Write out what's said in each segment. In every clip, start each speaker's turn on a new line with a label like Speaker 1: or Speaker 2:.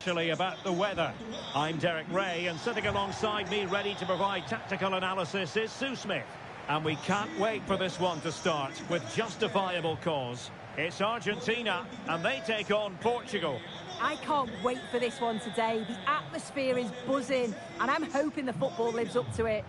Speaker 1: About the weather. I'm Derek Ray, and sitting alongside me ready to provide tactical analysis is Sue Smith. And we can't wait for this one to start with justifiable cause. It's Argentina and they take on Portugal.
Speaker 2: I can't wait for this one today. The atmosphere is buzzing and I'm hoping the football lives up to it.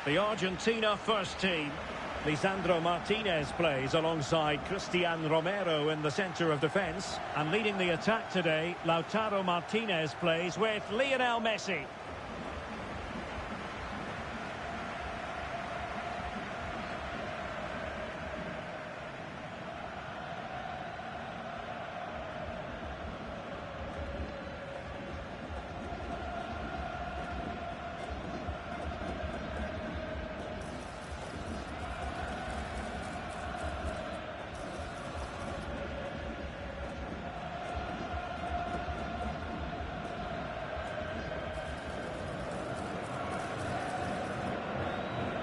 Speaker 1: The Argentina first team. Lisandro Martinez plays alongside Cristian Romero in the centre of defence. And leading the attack today, Lautaro Martinez plays with Lionel Messi.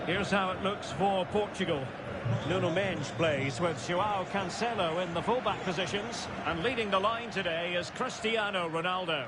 Speaker 1: Here's how it looks for Portugal. Nuno Mendes plays with João Cancelo in the fullback positions. And leading the line today is Cristiano Ronaldo.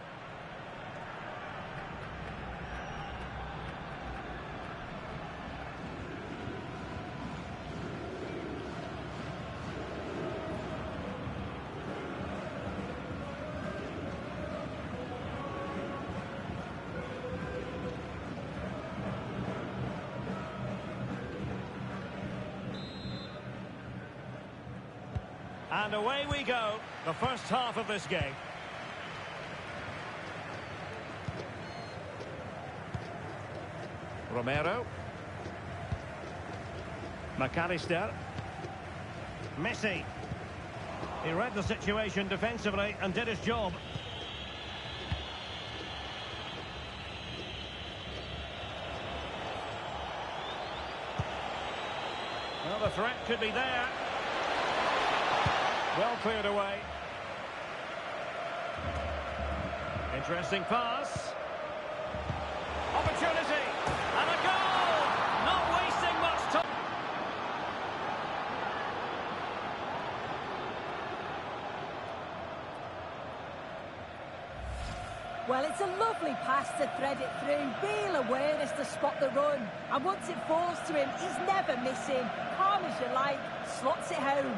Speaker 1: And away we go, the first half of this game. Romero. McAllister. Messi. He read the situation defensively and did his job. Well, the threat could be there. Well cleared away. Interesting pass. Opportunity. And a goal! Not wasting much time.
Speaker 2: Well, it's a lovely pass to thread it through. Real awareness to spot the run. And once it falls to him, he's never missing. Calm as you like, slots it home.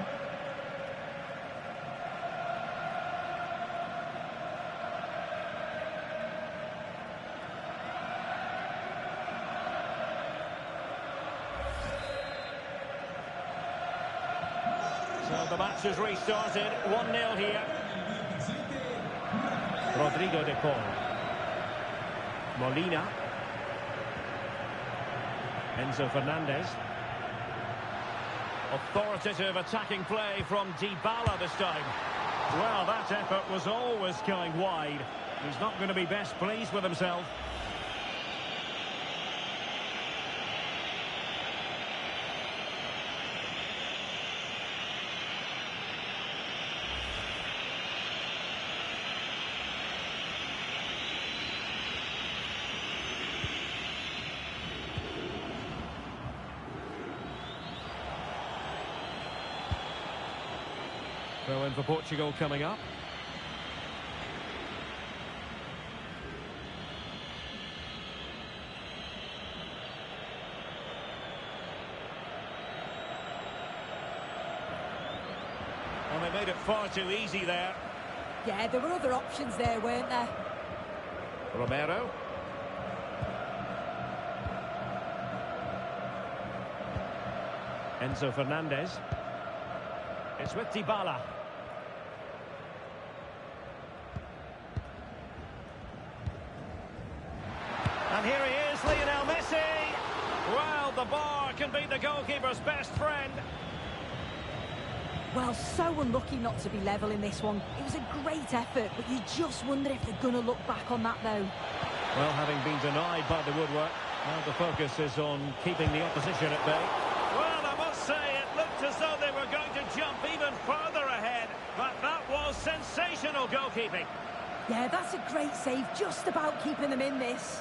Speaker 1: So the match has restarted, 1-0 here. Rodrigo de Paul. Molina. Enzo Fernandez. Authoritative attacking play from Dybala this time. Well, that effort was always going wide. He's not going to be best pleased with himself. Throw in for Portugal coming up. Well, they made it far too easy there.
Speaker 2: Yeah, there were other options there, weren't there?
Speaker 1: Romero. Enzo Fernandez. It's with Dybala. Here he is, Lionel Messi. Well, the bar can be the goalkeeper's best friend.
Speaker 2: Well, so unlucky not to be level in this one. It was a great effort, but you just wonder if they're going to look back on that, though.
Speaker 1: Well, having been denied by the woodwork, now the focus is on keeping the opposition at bay. Well, I must say, it looked as though they were going to jump even further ahead, but that was sensational goalkeeping.
Speaker 2: Yeah, that's a great save, just about keeping them in this.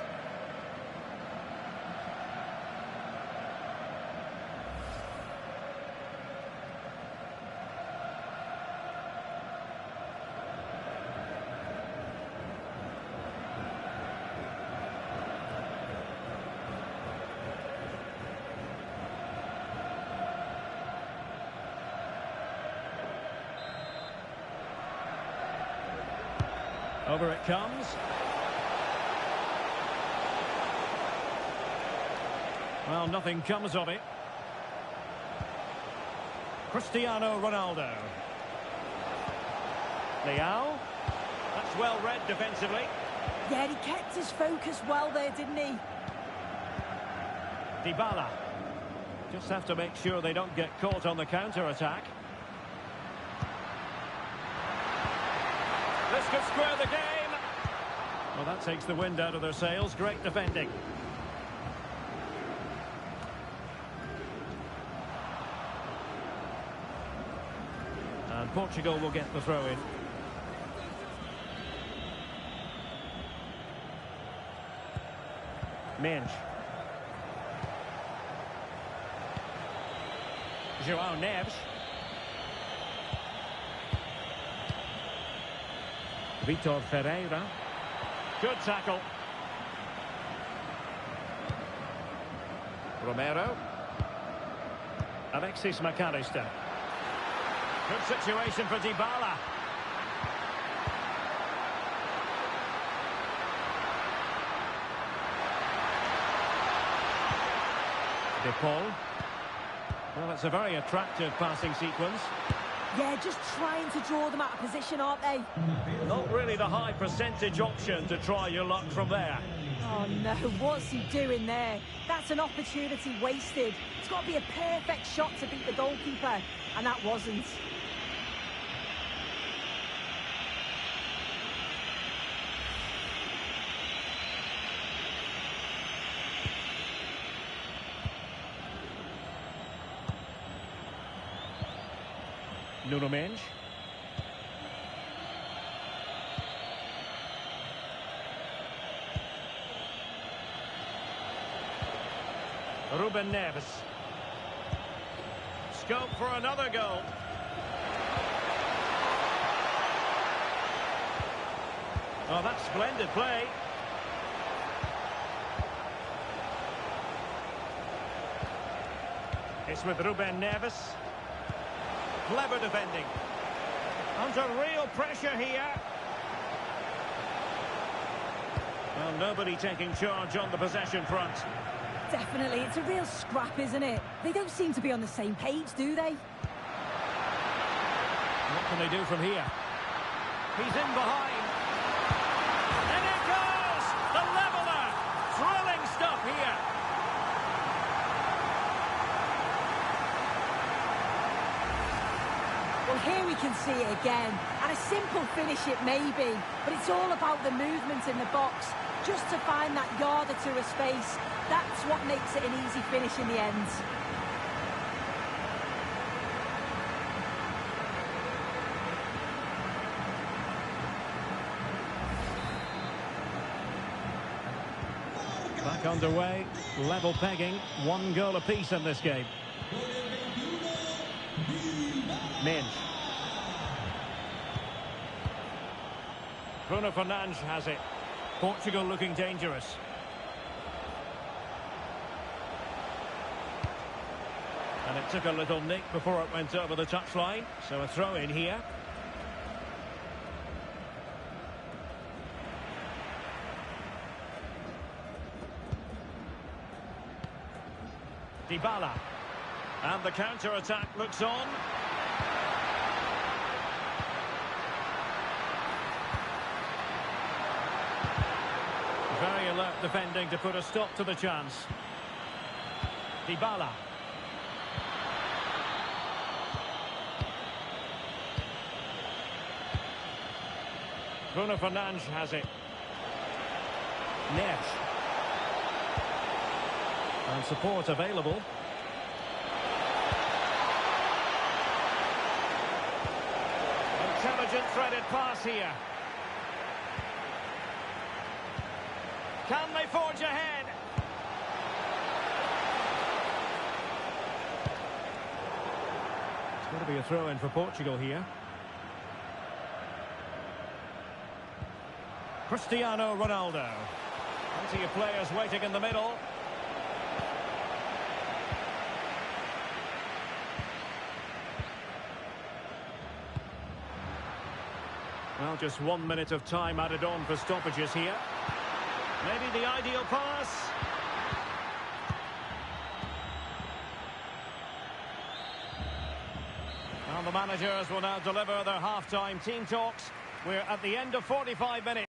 Speaker 1: Over it comes. Well, nothing comes of it. Cristiano Ronaldo. Leao. That's well read defensively.
Speaker 2: Yeah, he kept his focus well there, didn't he?
Speaker 1: Dybala. Just have to make sure they don't get caught on the counter-attack. This could square the game. Well, that takes the wind out of their sails. Great defending. And Portugal will get the throw in. Mensch. João Neves. Vitor Ferreira. Good tackle. Romero. Alexis McAllister. Good situation for Dybala. De Paul. Well, it's a very attractive passing sequence.
Speaker 2: Yeah, just trying to draw them out of position, aren't they?
Speaker 1: Not really the high percentage option to try your luck from there.
Speaker 2: Oh no, what's he doing there? That's an opportunity wasted. It's got to be a perfect shot to beat the goalkeeper, and that wasn't.
Speaker 1: Nuno Mensch. Ruben Neves. Scope for another goal. Oh, that's splendid play. It's with Ruben Neves. Clever defending. Under real pressure here. Well, nobody taking charge on the possession front.
Speaker 2: Definitely, it's a real scrap, isn't it? They don't seem to be on the same page, do they?
Speaker 1: What can they do from here? He's in behind. And it goes! The leveller! Thrilling stuff here.
Speaker 2: Well, here we can see it again. And a simple finish it may be, but it's all about the movement in the box. Just to find that yard or two of space. That's what makes it an easy finish in the end.
Speaker 1: Back underway, level pegging, 1 goal apiece in this game. Mensch. Bruno Fernandes has it. Portugal looking dangerous. And it took a little nick before it went over the touchline, so a throw in here. Dybala. And the counter-attack looks on. Very alert Smart defending to put a stop to the chance. Dybala. Bruno Fernandes has it. Neves. And support available. Intelligent threaded pass here. Can they forge ahead? It's going to be a throw-in for Portugal here. Cristiano Ronaldo. Plenty of players waiting in the middle. Well, just 1 minute of time added on for stoppages here. Maybe the ideal pass. And the managers will now deliver their half-time team talks. We're at the end of 45 minutes.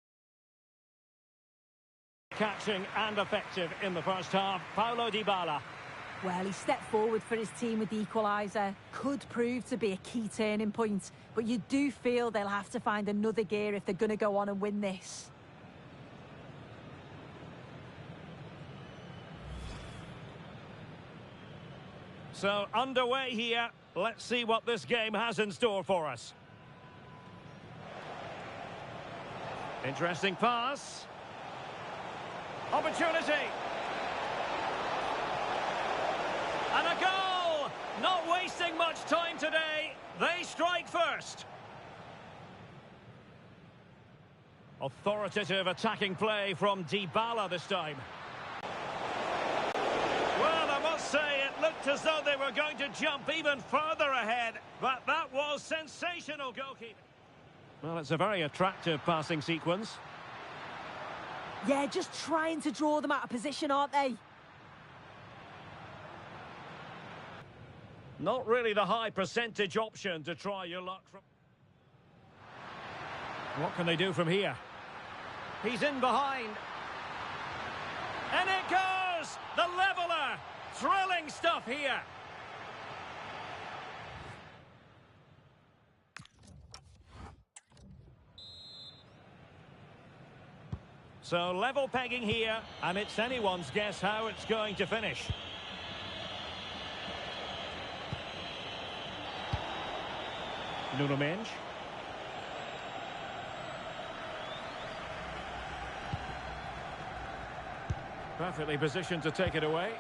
Speaker 1: Catching and effective in the first half. Paulo Dybala.
Speaker 2: Well, he stepped forward for his team with the equaliser. Could prove to be a key turning point. But you do feel they'll have to find another gear if they're going to go on and win this.
Speaker 1: So, underway here. Let's see what this game has in store for us. Interesting pass. Opportunity. And a goal! Not wasting much time today. They strike first. Authoritative attacking play from Dybala this time. Well, I must say, it looked as though they were going to jump even further ahead. But that was sensational goalkeeping. Well, it's a very attractive passing sequence.
Speaker 2: Yeah, just trying to draw them out of position, aren't they?
Speaker 1: Not really the high percentage option to try your luck from. What can they do from here? He's in behind. And it goes! The leveller! Thrilling stuff here. So level pegging here, and it's anyone's guess how it's going to finish. Nuno Mendes. Perfectly positioned to take it away.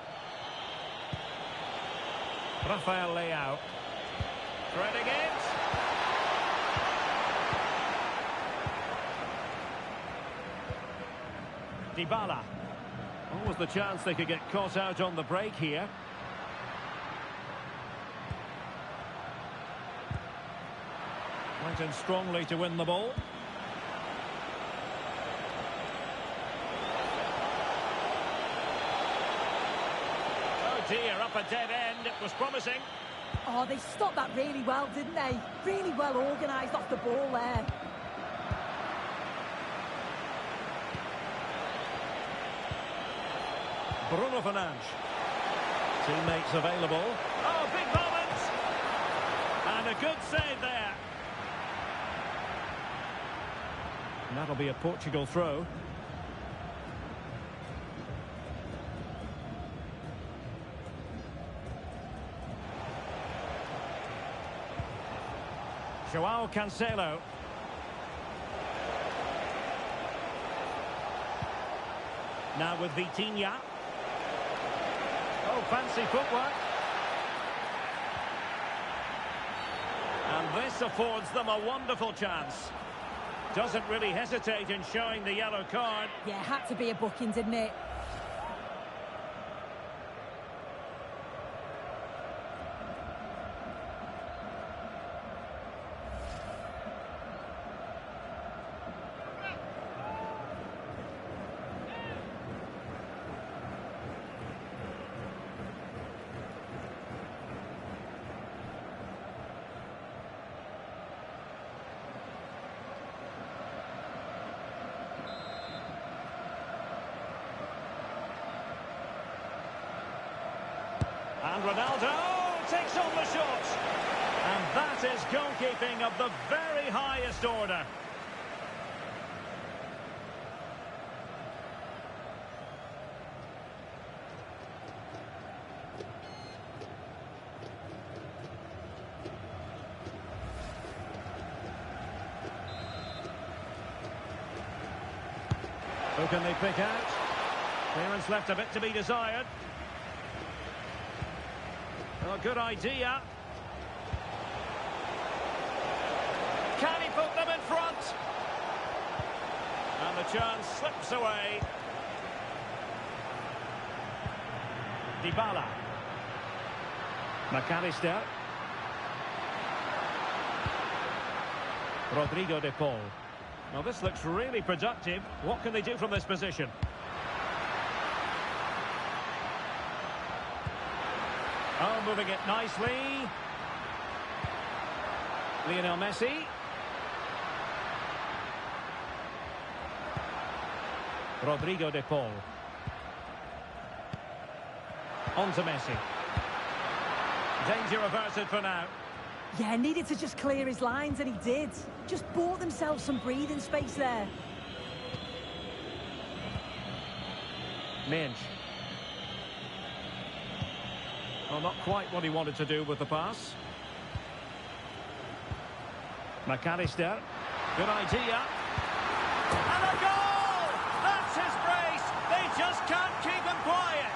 Speaker 1: Rafael Leao. Threading it. Dybala. Always the chance they could get caught out on the break here. Went in strongly to win the ball. Oh dear, up a dead end. It was promising.
Speaker 2: Oh, they stopped that really well, didn't they? Really well organised off the ball there.
Speaker 1: Bruno Fernandes. Teammates available. Oh, big moment! And a good save there. And that'll be a Portugal throw. João Cancelo. Now with Vitinha. Oh, fancy footwork. And this affords them a wonderful chance. Doesn't really hesitate in showing the yellow card.
Speaker 2: Yeah, had to be a booking, didn't it?
Speaker 1: And Ronaldo takes on the shot. And that is goalkeeping of the very highest order. Who can they pick out? Clearance left a bit to be desired. Oh, good idea. Can he put them in front? And the chance slips away. Dybala. McAllister. Rodrigo de Paul. Well, this looks really productive. What can they do from this position? Oh, moving it nicely. Lionel Messi. Rodrigo de Paul. On to Messi. Danger averted for now.
Speaker 2: Yeah, needed to just clear his lines, and he did. Just bought themselves some breathing space there.
Speaker 1: Minge. Well, not quite what he wanted to do with the pass. McAllister. Good idea. And a goal! That's his brace. They just can't keep him quiet.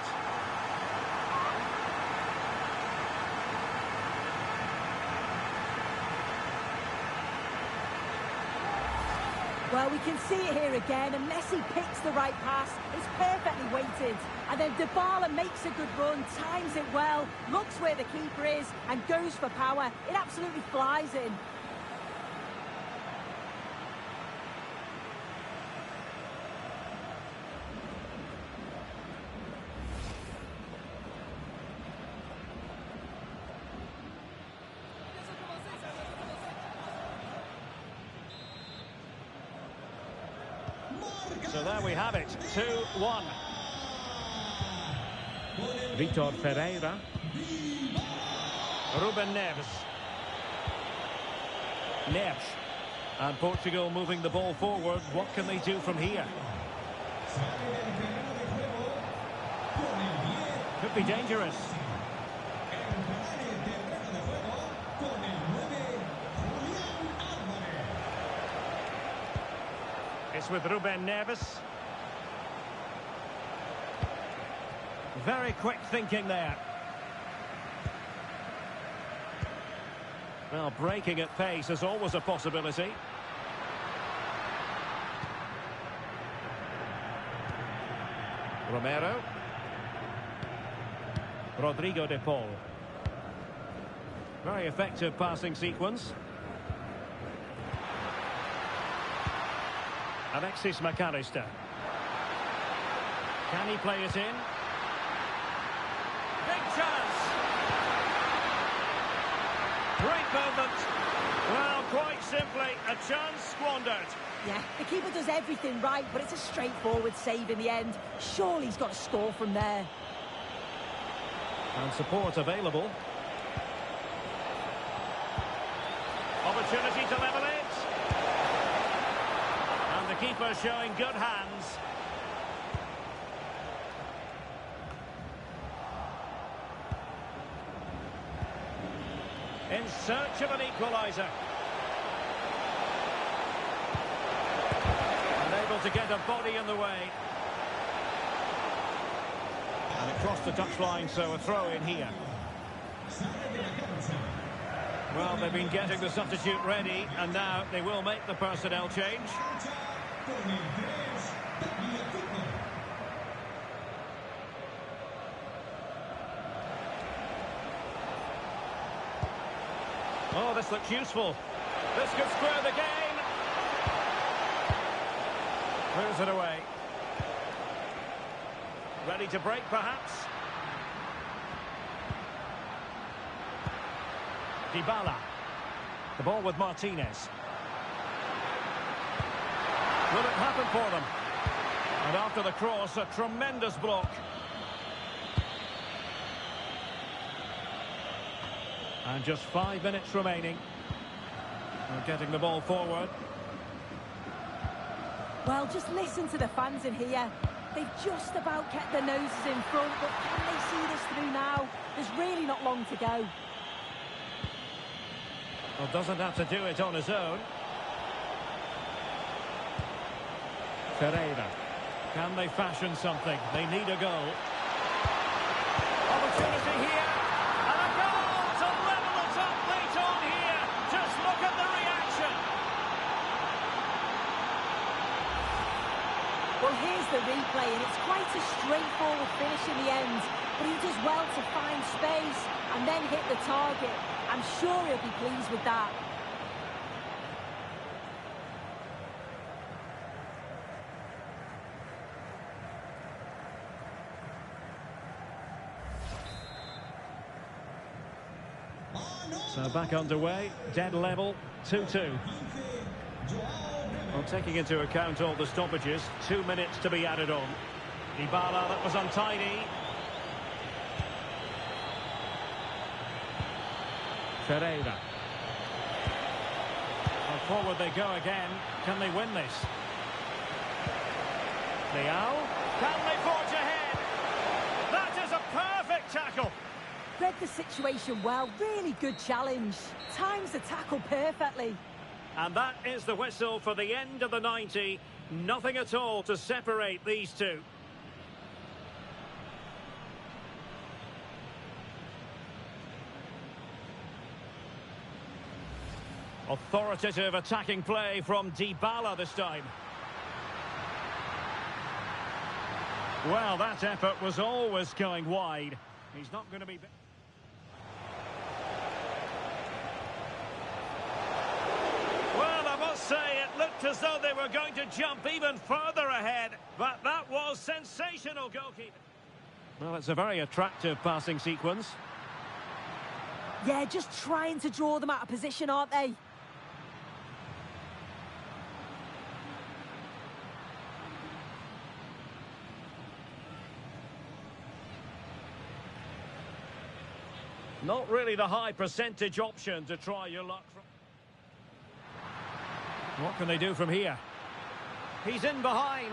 Speaker 2: Well, we can see it here again, and Messi picks the right pass. It's perfectly weighted. And then Dybala makes a good run, times it well, looks where the keeper is, and goes for power. It absolutely flies in.
Speaker 1: So there we have it, 2-1. Vitor Ferreira. Ruben Neves. Neves. And Portugal moving the ball forward. What can they do from here? Could be dangerous. It's with Ruben Neves. Very quick thinking there. Well, breaking at pace is always a possibility. Romero. Rodrigo de Paul. Very effective passing sequence. Alexis McAllister. Can he play it in? Big chance! Great movement. Well, quite simply, a chance squandered.
Speaker 2: Yeah, the keeper does everything right, but it's a straightforward save in the end. Surely he's got to score from there.
Speaker 1: And support available. Opportunity to level it. And the keeper showing good hands. In search of an equaliser. Unable to get a body in the way. And it crossed the touchline, so a throw in here. Well, they've been getting the substitute ready, and now they will make the personnel change. Oh, this looks useful. This could square the game. Clears it away. Ready to break, perhaps. Dybala. The ball with Martinez. Will it happen for them? And after the cross, a tremendous block. And just 5 minutes remaining. We're getting the ball forward.
Speaker 2: Well, just listen to the fans in here. They've just about kept their noses in front, but can they see this through now? There's really not long to go.
Speaker 1: Well, doesn't have to do it on his own. Pereira. Can they fashion something? They need a goal. Opportunity here. And a goal to level it up late on here. Just look at the reaction.
Speaker 2: Well, here's the replay, and it's quite a straightforward finish in the end. But he does well to find space and then hit the target. I'm sure he'll be pleased with that.
Speaker 1: So back underway, dead level, 2-2. Well, taking into account all the stoppages, 2 minutes to be added on. Dybala, that was untidy. Pereira. Well, forward they go again. Can they win this? Leao. Can they forge ahead? That is a perfect tackle.
Speaker 2: Read the situation well, really good challenge. Times the tackle perfectly.
Speaker 1: And that is the whistle for the end of the 90. Nothing at all to separate these two. Authoritative attacking play from Dybala this time. Well, that effort was always going wide. He's not going to be... Well, I must say, it looked as though they were going to jump even further ahead. But that was sensational goalkeeping. Well, it's a very attractive passing sequence.
Speaker 2: Yeah, just trying to draw them out of position, aren't they?
Speaker 1: Not really the high percentage option to try your luck from. What can they do from here? He's in behind.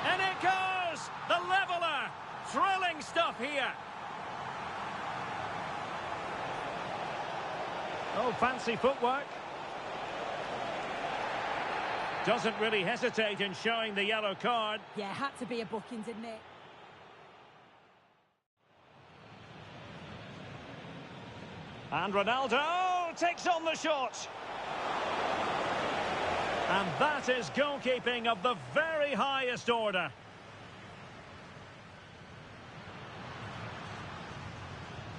Speaker 1: And it goes! The leveller! Thrilling stuff here. Oh, fancy footwork. Doesn't really hesitate in showing the yellow card.
Speaker 2: Yeah, had to be a booking, didn't it?
Speaker 1: And Ronaldo takes on the shot. And that is goalkeeping of the very highest order.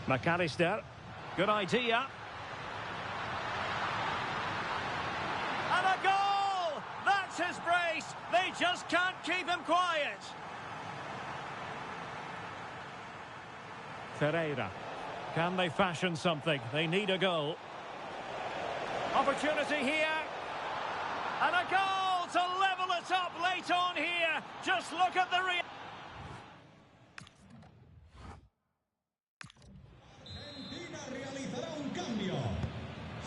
Speaker 1: McAllister, good idea. And a goal! That's his brace. They just can't keep him quiet. Pereira. Can they fashion something? They need a goal. Opportunity here. And a goal to level it up late on here. Just look at the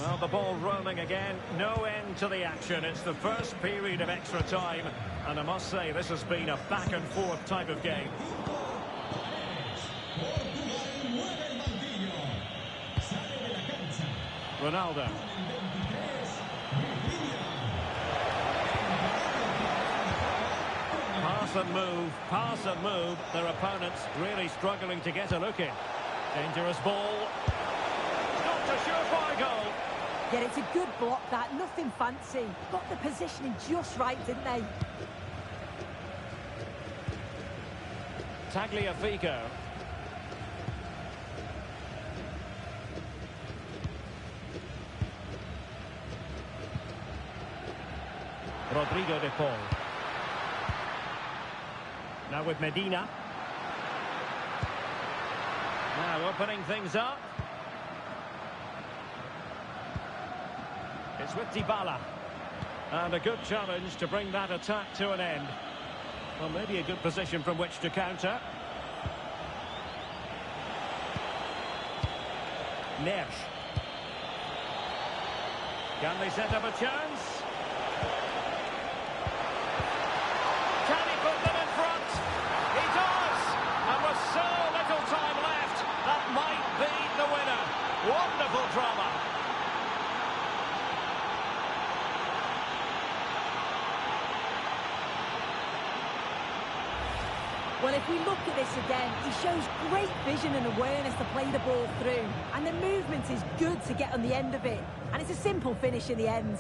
Speaker 1: Well, the ball rolling again. No end to the action. It's the first period of extra time. And I must say, this has been a back and forth type of game. Ronaldo. Pass and move. Their opponents really struggling to get a look in. Dangerous ball. Not a surefire goal.
Speaker 2: Yeah, it's a good block that, nothing fancy. Got the positioning just right, didn't they?
Speaker 1: Tagliafico. Rodrigo de Paul. Now with Medina. Now opening things up. It's with Dybala. And a good challenge to bring that attack to an end. Well, maybe a good position from which to counter. Neves. Can they set up a chance? Can he put them in front? He does! And with so little time left, that might be the winner. Wonderful drama.
Speaker 2: Well, if we look at this again, he shows great vision and awareness to play the ball through. And the movement is good to get on the end of it. And it's a simple finish in the end.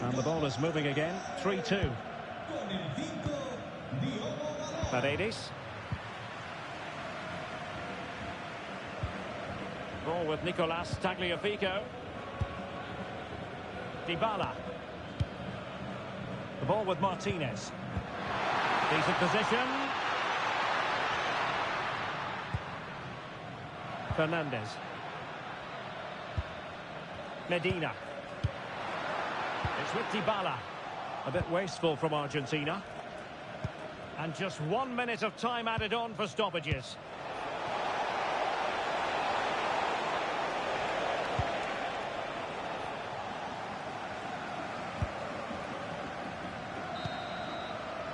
Speaker 1: And the ball is moving again. 3-2. Paredes. Ball with Nicolas Tagliafico. Dybala. The ball with Martinez. Decent position. Fernandez. Medina. It's with Dybala. A bit wasteful from Argentina. And just 1 minute of time added on for stoppages.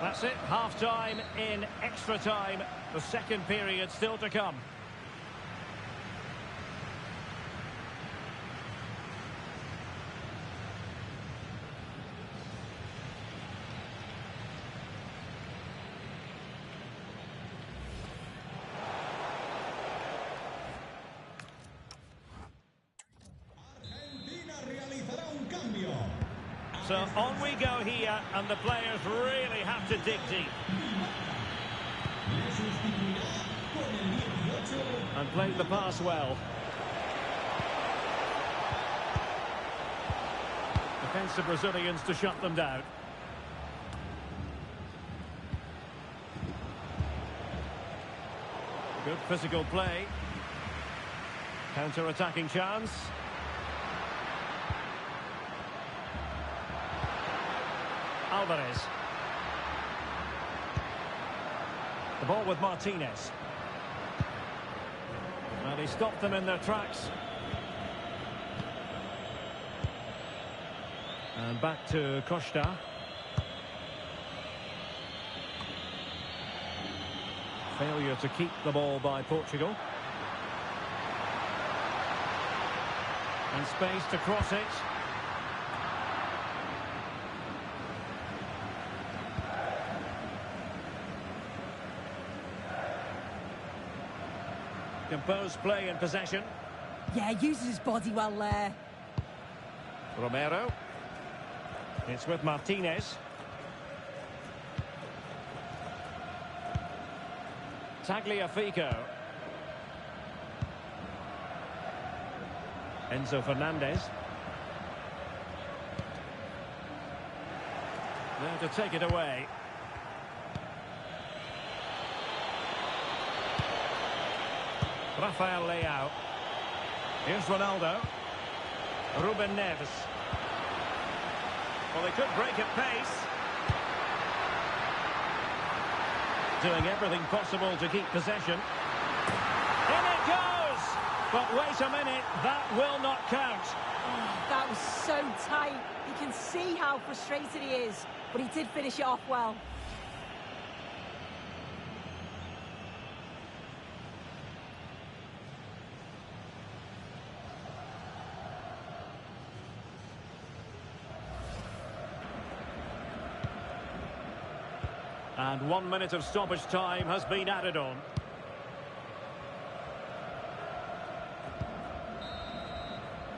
Speaker 1: That's it, half-time in extra time. The second period still to come. So on we go here, and the players really have to dig deep. And played the pass well. Defensive Brazilians to shut them down. Good physical play. Counter-attacking chance. Alvarez. The ball with Martinez. And he stopped them in their tracks. And back to Costa. Failure to keep the ball by Portugal. And space to cross it. Composed play in possession.
Speaker 2: Yeah, uses his body well there.
Speaker 1: Romero. It's with Martinez. Tagliafico. Enzo Fernandez. There to take it away. Rafael Leao. Here's Ronaldo. Ruben Neves. Well, they could break at pace. Doing everything possible to keep possession. In it goes! But wait a minute, that will not count.
Speaker 2: Oh, that was so tight. You can see how frustrated he is, but he did finish it off well.
Speaker 1: And 1 minute of stoppage time has been added on.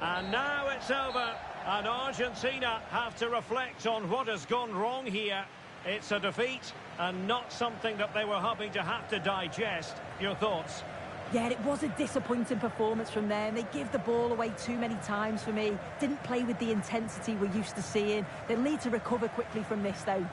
Speaker 1: And now it's over. And Argentina have to reflect on what has gone wrong here. It's a defeat and not something that they were hoping to have to digest. Your thoughts?
Speaker 2: Yeah, it was a disappointing performance from them. They give the ball away too many times for me. Didn't play with the intensity we're used to seeing. They'll need to recover quickly from this, though.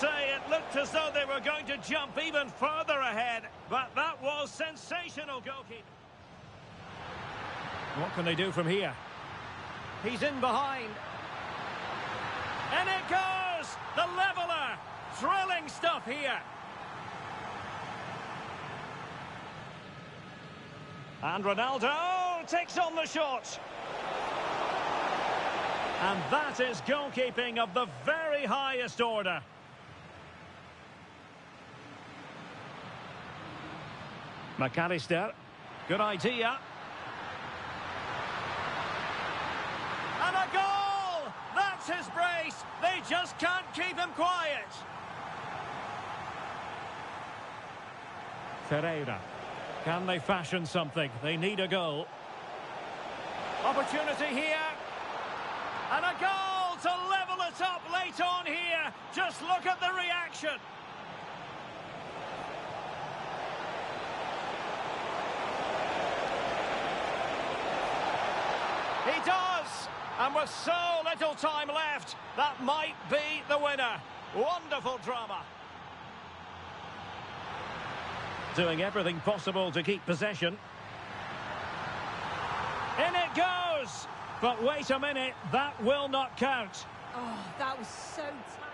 Speaker 1: say, it looked as though they were going to jump even further ahead, but that was sensational goalkeeping. What can they do from here? He's in behind. And it goes! The leveller! Thrilling stuff here. And Ronaldo takes on the shot. And that is goalkeeping of the very highest order. McAllister. Good idea. And a goal! That's his brace. They just can't keep him quiet. Ferreira. Can they fashion something? They need a goal. Opportunity here. And a goal to level it up late on here. Just look at the reaction. He does. And with so little time left, that might be the winner. Wonderful drama. Doing everything possible to keep possession. In it goes! But wait a minute, that will not count.
Speaker 2: Oh, that was so tight.